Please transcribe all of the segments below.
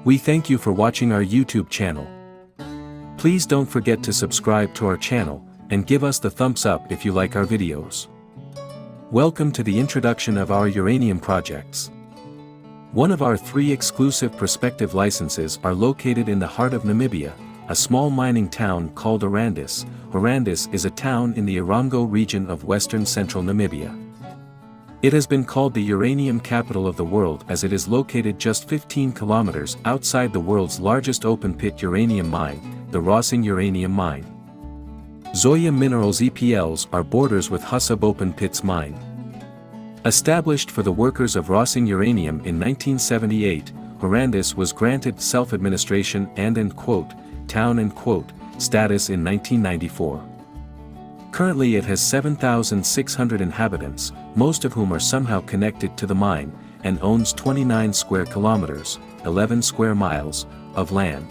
We thank you for watching our YouTube channel. Please don't forget to subscribe to our channel, and give us the thumbs up if you like our videos. Welcome to the introduction of our uranium projects. One of our 3 exclusive prospective licenses are located in the heart of Namibia, a small mining town called Urandis. Urandis is a town in the Erongo region of western central Namibia. It has been called the uranium capital of the world as it is located just 15 kilometers outside the world's largest open-pit uranium mine, the Rossing Uranium Mine. Zoya Minerals EPLs are borders with Husab Open Pits Mine. Established for the workers of Rossing Uranium in 1978, Urandis was granted self-administration and town status in 1994. Currently it has 7,600 inhabitants, most of whom are somehow connected to the mine, and owns 29 square kilometers, 11 square miles, of land.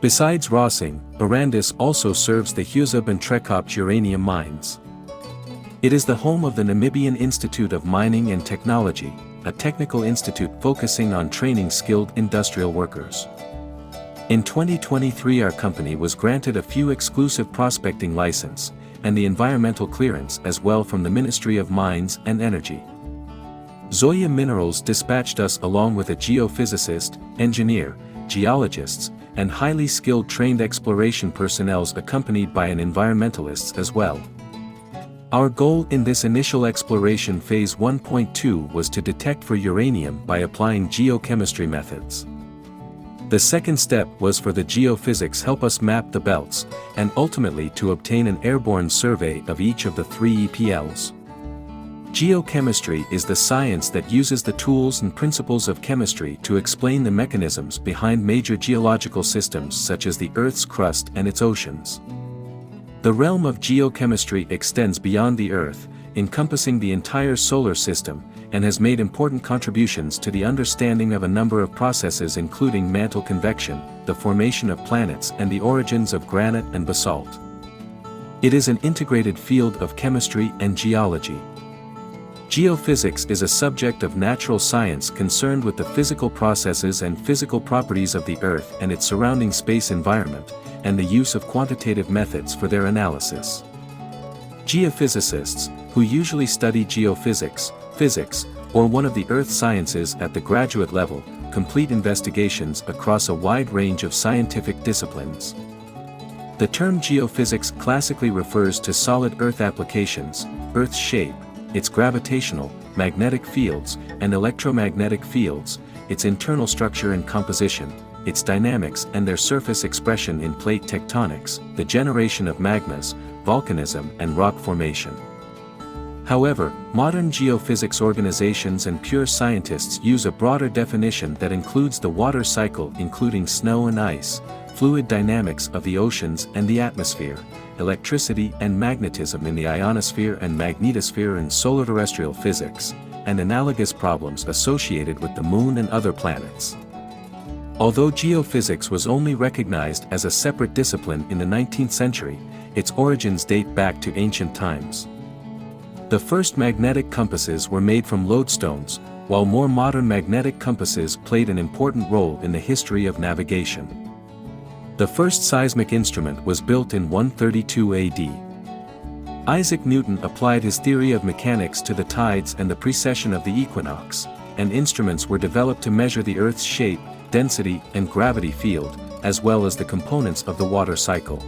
Besides Rossing, Urandis also serves the Husab and Trekop uranium mines. It is the home of the Namibian Institute of Mining and Technology, a technical institute focusing on training skilled industrial workers. In 2023 our company was granted a few exclusive prospecting license, and the environmental clearance as well from the Ministry of Mines and Energy. Zoya Minerals dispatched us along with a geophysicist, engineer, geologists, and highly skilled trained exploration personnel accompanied by an environmentalist as well. Our goal in this initial exploration phase 1.2 was to detect for uranium by applying geochemistry methods. The second step was for the geophysics help us map the belts, and ultimately to obtain an airborne survey of each of the 3 EPLs. Geochemistry is the science that uses the tools and principles of chemistry to explain the mechanisms behind major geological systems such as the Earth's crust and its oceans. The realm of geochemistry extends beyond the Earth, encompassing the entire solar system, and has made important contributions to the understanding of a number of processes including mantle convection, the formation of planets and the origins of granite and basalt. It is an integrated field of chemistry and geology. Geophysics is a subject of natural science concerned with the physical processes and physical properties of the Earth and its surrounding space environment, and the use of quantitative methods for their analysis. Geophysicists, who usually study geophysics, physics, or one of the earth sciences at the graduate level, complete investigations across a wide range of scientific disciplines. The term geophysics classically refers to solid Earth applications, Earth's shape, its gravitational, magnetic fields, and electromagnetic fields, its internal structure and composition, its dynamics and their surface expression in plate tectonics, the generation of magmas, volcanism and rock formation. However, modern geophysics organizations and pure scientists use a broader definition that includes the water cycle including snow and ice, fluid dynamics of the oceans and the atmosphere, electricity and magnetism in the ionosphere and magnetosphere in solar terrestrial physics, and analogous problems associated with the Moon and other planets. Although geophysics was only recognized as a separate discipline in the 19th century, its origins date back to ancient times. The first magnetic compasses were made from lodestones, while more modern magnetic compasses played an important role in the history of navigation. The first seismic instrument was built in 132 AD. Isaac Newton applied his theory of mechanics to the tides and the precession of the equinox, and instruments were developed to measure the Earth's shape, density and gravity field, as well as the components of the water cycle.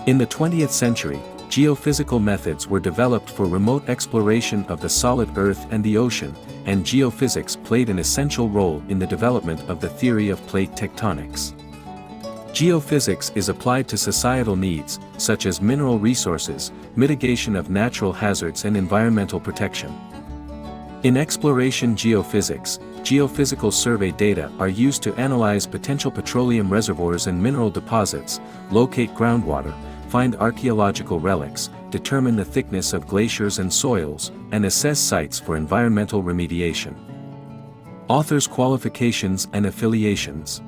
In the 20th century, geophysical methods were developed for remote exploration of the solid Earth and the ocean, and geophysics played an essential role in the development of the theory of plate tectonics. Geophysics is applied to societal needs, such as mineral resources, mitigation of natural hazards and environmental protection. In exploration geophysics, geophysical survey data are used to analyze potential petroleum reservoirs and mineral deposits, locate groundwater, find archaeological relics, determine the thickness of glaciers and soils, and assess sites for environmental remediation. Authors' qualifications and affiliations.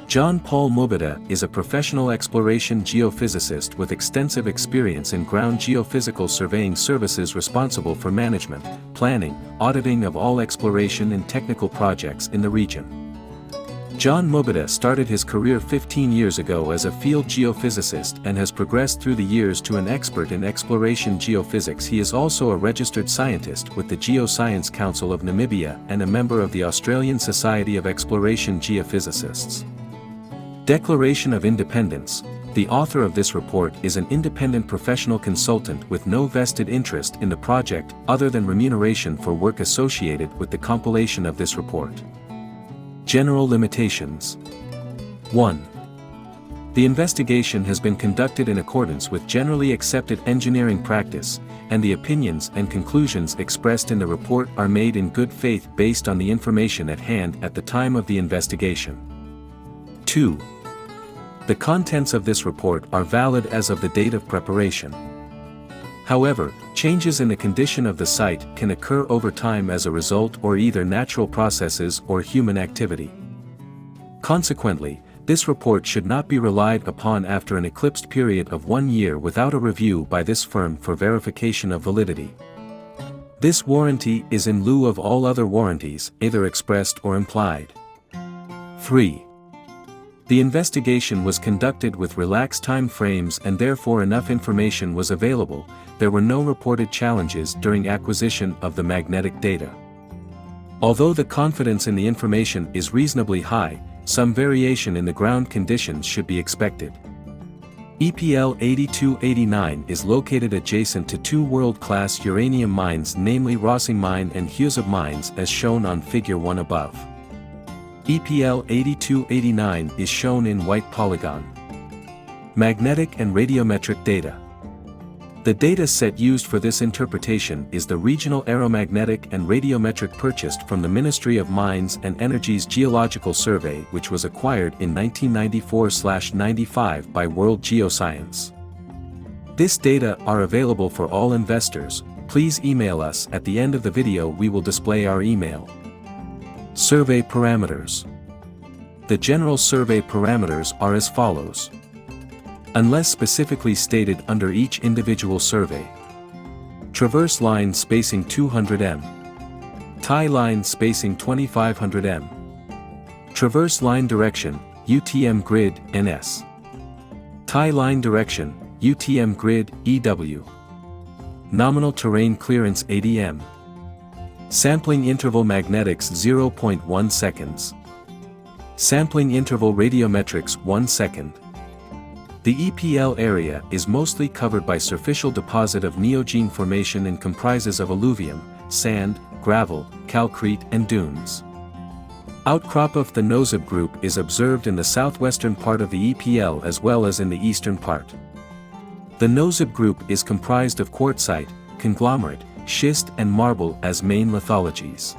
John Paul Mobeda is a professional exploration geophysicist with extensive experience in ground geophysical surveying services responsible for management, planning, auditing of all exploration and technical projects in the region. John Mobita started his career 15 years ago as a field geophysicist and has progressed through the years to an expert in exploration geophysics. He is also a registered scientist with the Geoscience Council of Namibia and a member of the Australian Society of Exploration Geophysicists. Declaration of Independence. The author of this report is an independent professional consultant with no vested interest in the project other than remuneration for work associated with the compilation of this report. General limitations. 1. The investigation has been conducted in accordance with generally accepted engineering practice, and the opinions and conclusions expressed in the report are made in good faith based on the information at hand at the time of the investigation. 2. The contents of this report are valid as of the date of preparation. However, changes in the condition of the site can occur over time as a result of either natural processes or human activity. Consequently, this report should not be relied upon after an eclipsed period of 1 year without a review by this firm for verification of validity. This warranty is in lieu of all other warranties, either expressed or implied. 3. The investigation was conducted with relaxed time frames and therefore enough information was available. There were no reported challenges during acquisition of the magnetic data. Although the confidence in the information is reasonably high, some variation in the ground conditions should be expected. EPL 8289 is located adjacent to two world-class uranium mines, namely Rossing Mine and Husab Mines, as shown on Figure 1 above. EPL 8289 is shown in white polygon. Magnetic and radiometric data. The data set used for this interpretation is the Regional Aeromagnetic and Radiometric purchased from the Ministry of Mines and Energy's Geological Survey, which was acquired in 1994/95 by World Geoscience. This data are available for all investors. Please email us. At the end of the video we will display our email. Survey parameters. The general survey parameters are as follows. Unless specifically stated under each individual survey. Traverse line spacing 200 m. Tie line spacing 2500 m. Traverse line direction, UTM grid, NS. Tie line direction, UTM grid, EW. Nominal terrain clearance 80 m. Sampling interval magnetics 0.1 seconds. Sampling interval radiometrics 1 second. The EPL area is mostly covered by superficial deposit of neogene formation and comprises of alluvium, sand, gravel, calcrete and dunes. Outcrop of the Noseb group is observed in the southwestern part of the EPL as well as in the eastern part. The Noseb group is comprised of quartzite, conglomerate, schist and marble as main lithologies.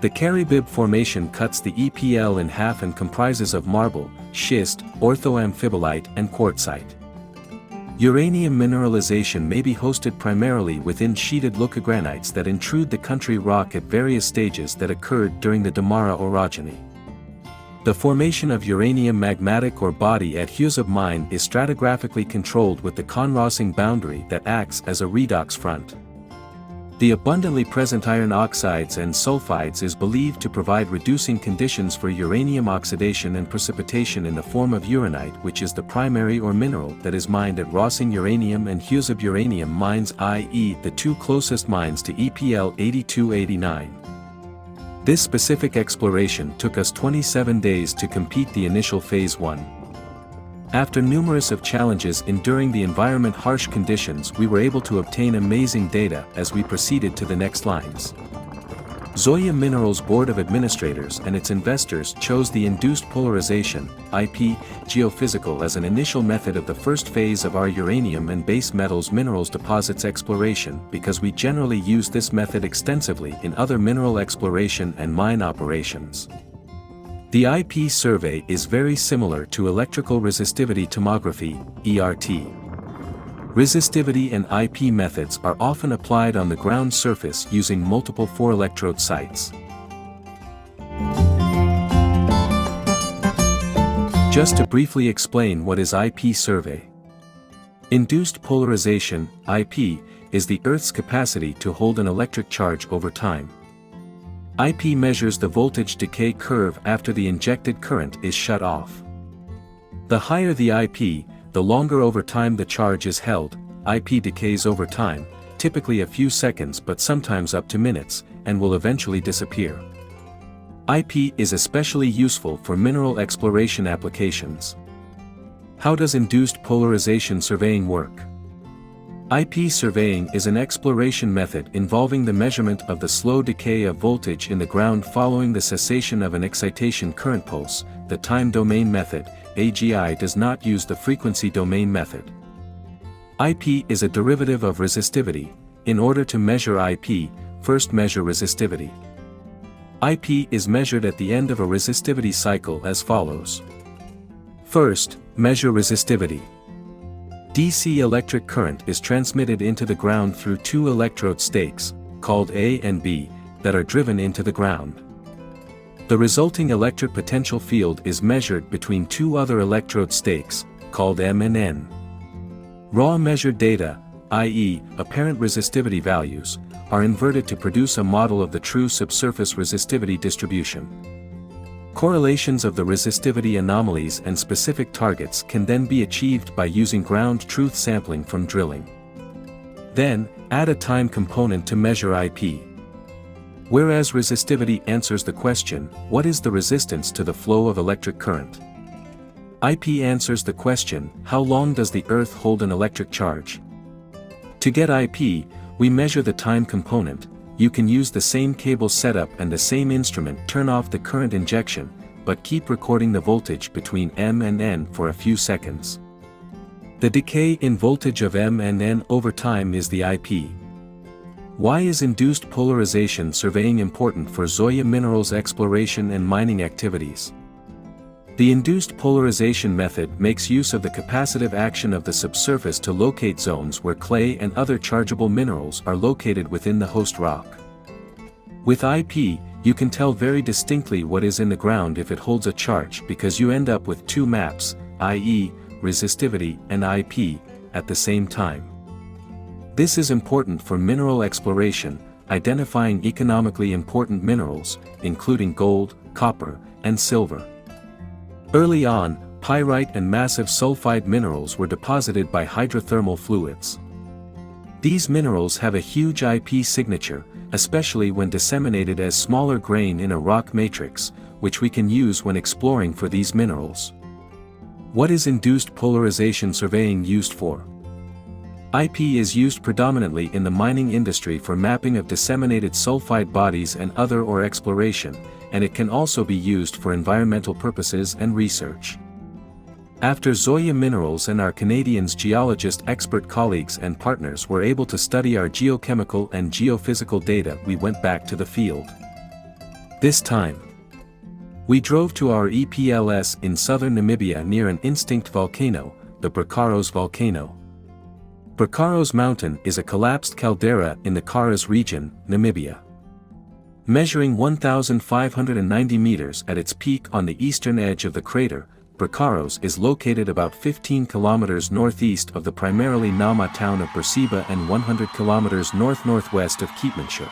The Caribib formation cuts the EPL in half and comprises of marble, schist, orthoamphibolite and quartzite. Uranium mineralization may be hosted primarily within sheeted leucogranites that intrude the country rock at various stages that occurred during the Damara orogeny. The formation of uranium magmatic or body at Husab Mine is stratigraphically controlled with the Conrossing boundary that acts as a redox front. The abundantly present iron oxides and sulfides is believed to provide reducing conditions for uranium oxidation and precipitation in the form of uranite, which is the primary ore mineral that is mined at Rossing Uranium and Husab Uranium mines, i.e. the two closest mines to EPL 8289. This specific exploration took us 27 days to complete the initial Phase 1. After numerous of challenges enduring the environment harsh conditions, we were able to obtain amazing data as we proceeded to the next lines. Zoya Minerals Board of Administrators and its investors chose the induced polarization, IP, geophysical as an initial method of the first phase of our uranium and base metals minerals deposits exploration because we generally use this method extensively in other mineral exploration and mine operations. The IP survey is very similar to electrical resistivity tomography, ERT. Resistivity and IP methods are often applied on the ground surface using multiple 4-electrode sites. Just to briefly explain what is IP survey. Induced polarization, IP, is the Earth's capacity to hold an electric charge over time. IP measures the voltage decay curve after the injected current is shut off. The higher the IP, the longer over time the charge is held. IP decays over time, typically a few seconds but sometimes up to minutes, and will eventually disappear. IP is especially useful for mineral exploration applications. How does induced polarization surveying work? IP surveying is an exploration method involving the measurement of the slow decay of voltage in the ground following the cessation of an excitation current pulse. The time domain method, AGI, does not use the frequency domain method. IP is a derivative of resistivity. In order to measure IP, first measure resistivity. IP is measured at the end of a resistivity cycle as follows. First, measure resistivity. DC electric current is transmitted into the ground through two electrode stakes, called A and B, that are driven into the ground. The resulting electric potential field is measured between two other electrode stakes, called M and N. Raw measured data, i.e., apparent resistivity values, are inverted to produce a model of the true subsurface resistivity distribution. Correlations of the resistivity anomalies and specific targets can then be achieved by using ground truth sampling from drilling. Then, add a time component to measure IP. Whereas resistivity answers the question, what is the resistance to the flow of electric current? IP answers the question, how long does the Earth hold an electric charge? To get IP, we measure the time component. You can use the same cable setup and the same instrument. Turn off the current injection, but keep recording the voltage between M and N for a few seconds. The decay in voltage of M and N over time is the IP. Why is induced polarization surveying important for Zoya Minerals exploration and mining activities? The induced polarization method makes use of the capacitive action of the subsurface to locate zones where clay and other chargeable minerals are located within the host rock. With IP, you can tell very distinctly what is in the ground if it holds a charge because you end up with two maps, i.e., resistivity and IP, at the same time. This is important for mineral exploration, identifying economically important minerals, including gold, copper, and silver. Early on, pyrite and massive sulfide minerals were deposited by hydrothermal fluids. These minerals have a huge IP signature, especially when disseminated as smaller grain in a rock matrix, which we can use when exploring for these minerals. What is induced polarization surveying used for? IP is used predominantly in the mining industry for mapping of disseminated sulfide bodies and other ore exploration, and it can also be used for environmental purposes and research. After Zoya Minerals and our Canadian geologist expert colleagues and partners were able to study our geochemical and geophysical data, we went back to the field. This time, we drove to our EPLS in southern Namibia near an extinct volcano, the Brakaros volcano. Brakaros Mountain is a collapsed caldera in the Karas region, Namibia. Measuring 1,590 meters at its peak on the eastern edge of the crater, Brakaros is located about 15 kilometers northeast of the primarily Nama town of Berseba and 100 kilometers north-northwest of Keetmanshoop.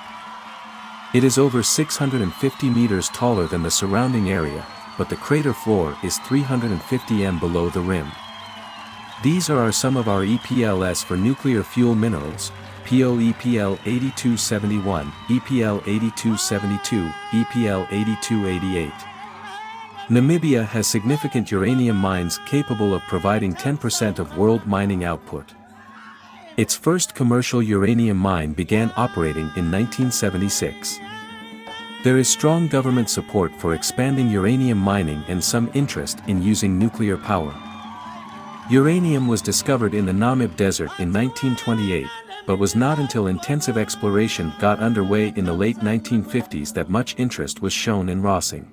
It is over 650 meters taller than the surrounding area, but the crater floor is 350 m below the rim. These are some of our EPLS for nuclear fuel minerals: POEPL 8271, EPL 8272, EPL 8288. Namibia has significant uranium mines capable of providing 10% of world mining output. Its first commercial uranium mine began operating in 1976. There is strong government support for expanding uranium mining and some interest in using nuclear power. Uranium was discovered in the Namib Desert in 1928, but was not until intensive exploration got underway in the late 1950s that much interest was shown in Rossing.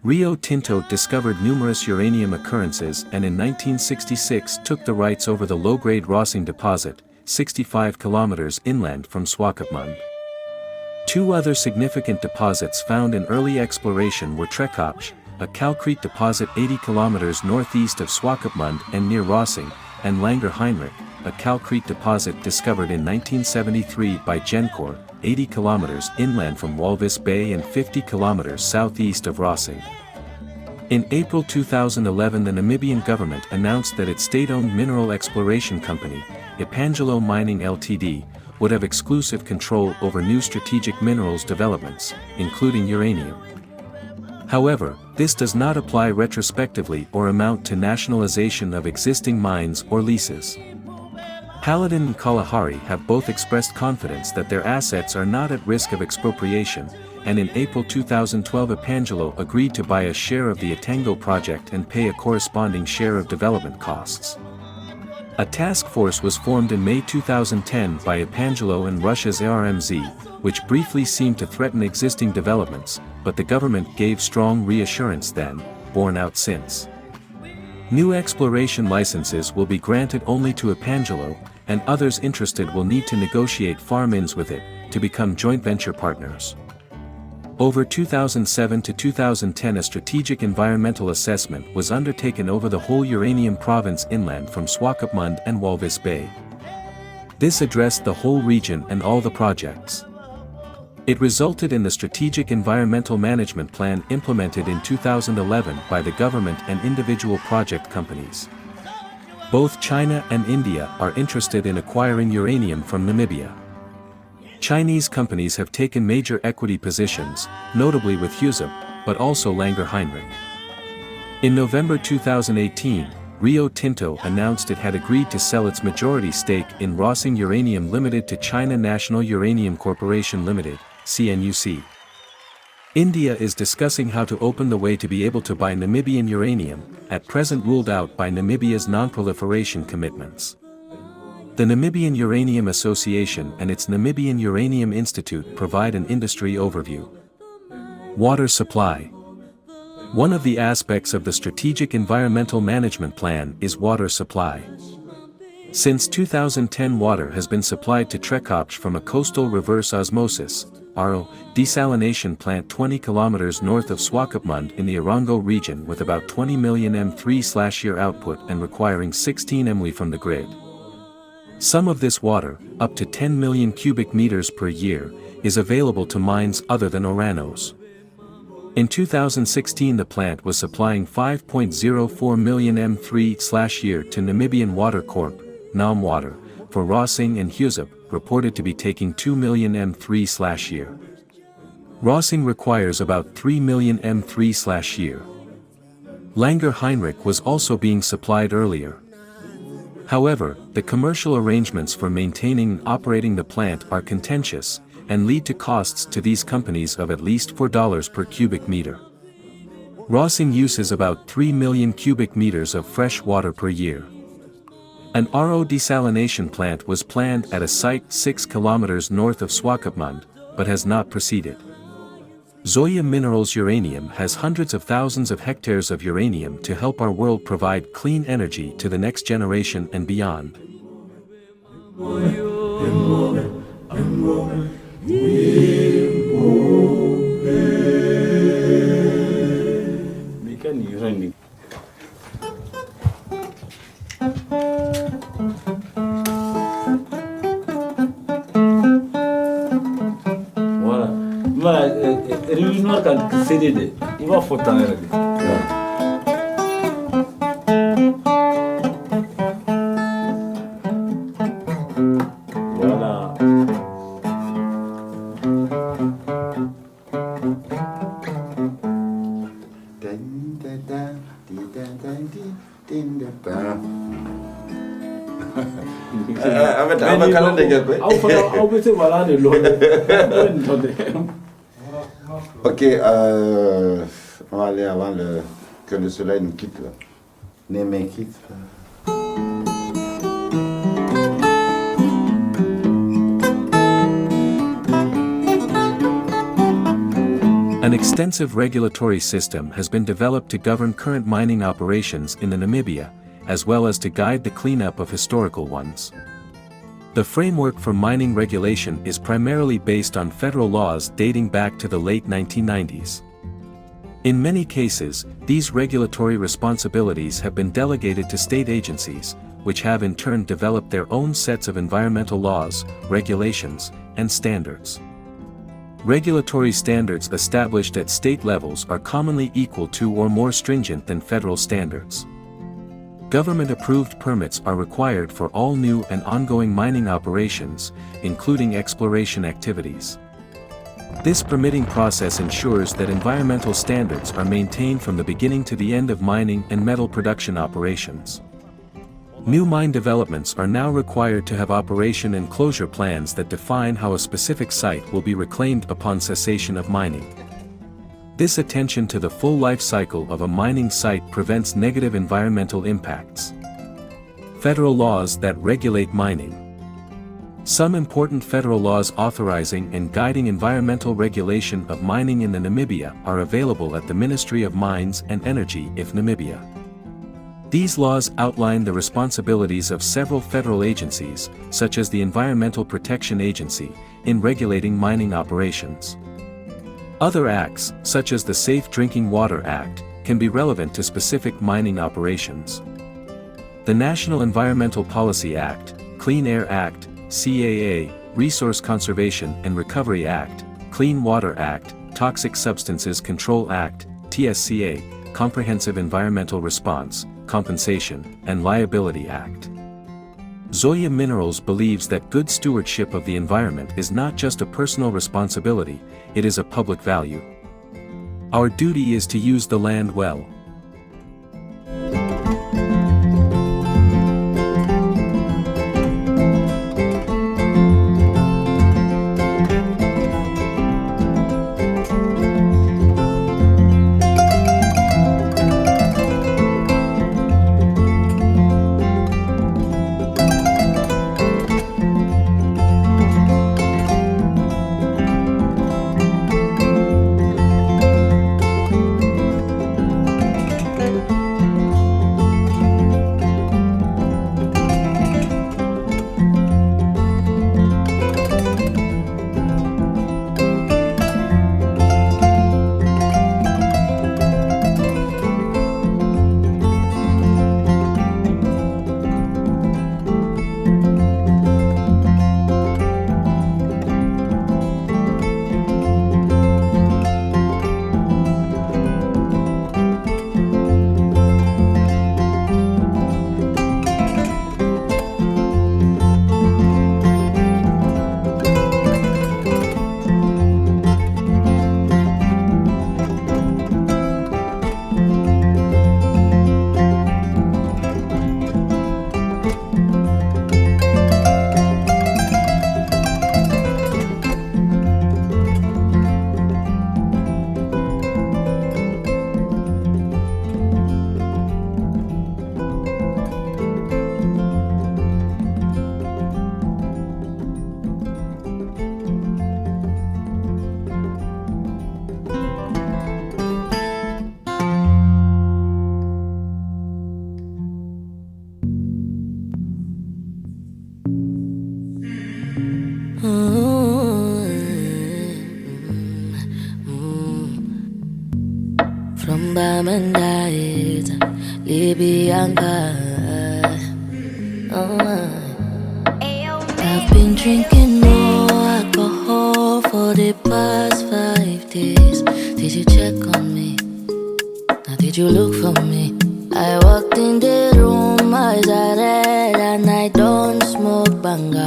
Rio Tinto discovered numerous uranium occurrences and in 1966 took the rights over the low-grade Rossing deposit, 65 kilometers inland from Swakopmund. Two other significant deposits found in early exploration were Trekopsh, a calcrete deposit 80 kilometers northeast of Swakopmund and near Rossing, and Langer Heinrich, a calcrete deposit discovered in 1973 by Gencor, 80 kilometers inland from Walvis Bay and 50 kilometers southeast of Rossing. In April 2011, the Namibian government announced that its state-owned mineral exploration company, Ipangelo Mining Ltd., would have exclusive control over new strategic minerals developments, including uranium. However, this does not apply retrospectively or amount to nationalization of existing mines or leases. Paladin and Kalahari have both expressed confidence that their assets are not at risk of expropriation, and in April 2012 Ipangelo agreed to buy a share of the Etango project and pay a corresponding share of development costs. A task force was formed in May 2010 by Ipangelo and Russia's ARMZ, which briefly seemed to threaten existing developments, but the government gave strong reassurance then, borne out since. New exploration licenses will be granted only to Ipangelo, and others interested will need to negotiate farm-ins with it, to become joint venture partners. Over 2007 to 2010 a strategic environmental assessment was undertaken over the whole uranium province inland from Swakopmund and Walvis Bay. This addressed the whole region and all the projects. It resulted in the Strategic Environmental Management Plan implemented in 2011 by the government and individual project companies. Both China and India are interested in acquiring uranium from Namibia. Chinese companies have taken major equity positions, notably with Husab, but also Langer Heinrich. In November 2018, Rio Tinto announced it had agreed to sell its majority stake in Rossing Uranium Limited to China National Uranium Corporation Limited, CNUC. India is discussing how to open the way to be able to buy Namibian uranium, at present ruled out by Namibia's non-proliferation commitments. The Namibian Uranium Association and its Namibian Uranium Institute provide an industry overview. Water supply. One of the aspects of the Strategic Environmental Management Plan is water supply. Since 2010 water has been supplied to Trekopsh from a coastal reverse osmosis RO, desalination plant 20 kilometers north of Swakopmund in the Erongo region with about 20 million m3/year output and requiring 16 mW from the grid. Some of this water, up to 10 million cubic meters per year, is available to mines other than Oranos. In 2016 the plant was supplying 5.04 million m3/year to Namibian Water Corp, NAM Water, for Rossing and Husab, reported to be taking 2 million m3/year. Rossing requires about 3 million m3/year. Langer Heinrich was also being supplied earlier. However, the commercial arrangements for maintaining and operating the plant are contentious, and lead to costs to these companies of at least $4 per cubic meter. Rossing uses about 3 million cubic meters of fresh water per year. An RO desalination plant was planned at a site 6 kilometers north of Swakopmund, but has not proceeded. Zoya Minerals Uranium has hundreds of thousands of hectares of uranium to help our world provide clean energy to the next generation and beyond. Réunion kan CD de I b'a fɔ tan yɛrɛ de. Voilà. Apa kalian dengar gue? Aw bɛ se wala de lɔ. Ok, on va aller avant que le soleil nous quitte. Ne me quitte pas. An extensive regulatory system has been developed to govern current mining operations in the Namibia, as well as to guide the cleanup of historical ones. The framework for mining regulation is primarily based on federal laws dating back to the late 1990s. In many cases, these regulatory responsibilities have been delegated to state agencies, which have in turn developed their own sets of environmental laws, regulations, and standards. Regulatory standards established at state levels are commonly equal to or more stringent than federal standards. Government-approved permits are required for all new and ongoing mining operations, including exploration activities. This permitting process ensures that environmental standards are maintained from the beginning to the end of mining and metal production operations. New mine developments are now required to have operation and closure plans that define how a specific site will be reclaimed upon cessation of mining. This attention to the full life cycle of a mining site prevents negative environmental impacts. Federal laws that regulate mining. Some important federal laws authorizing and guiding environmental regulation of mining in Namibia are available at the Ministry of Mines and Energy of Namibia. These laws outline the responsibilities of several federal agencies, such as the Environmental Protection Agency, in regulating mining operations. Other acts, such as the Safe Drinking Water Act, can be relevant to specific mining operations. The National Environmental Policy Act, Clean Air Act, CAA, Resource Conservation and Recovery Act, Clean Water Act, Toxic Substances Control Act, TSCA, Comprehensive Environmental Response, Compensation, and Liability Act. Zoya Minerals believes that good stewardship of the environment is not just a personal responsibility, it is a public value. Our duty is to use the land well. From Bamandait, Libyanka. I've been drinking more alcohol for the past 5 days. Did you check on me? Now did you look for me? I walked in the room, eyes are red, and I don't smoke banga.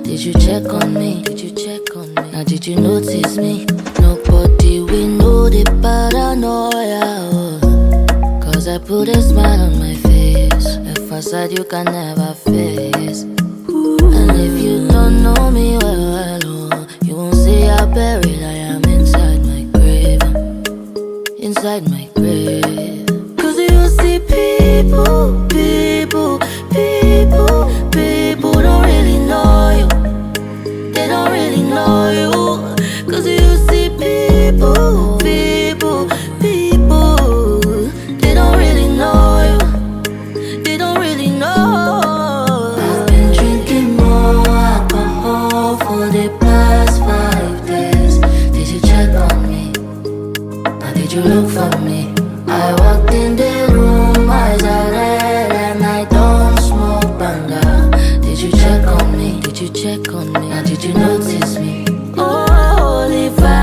Did you check on me? Did you check on me? Now did you notice me? Nobody will know the paranoia, oh. Cause I put a smile on my face, a facade you can never face. And if you don't know me well, oh, you won't see how buried I am inside my grave. Inside my grave. Cause you see people don't really know you. They don't really know you. Cause you see people, they don't really know you. They don't really know. I've been drinking more alcohol for the past 5 days. Did you check on me? Or did you look for me? I walked in the room, eyes are red, and I don't smoke banga. Did you check on me? Did you check on me? Or did you notice me? Oh, holy fire.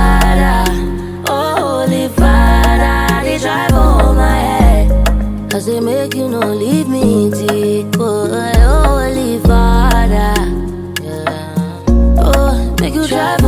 say make you no leave me, Tico. Holy Father. Yeah. Oh, make you drive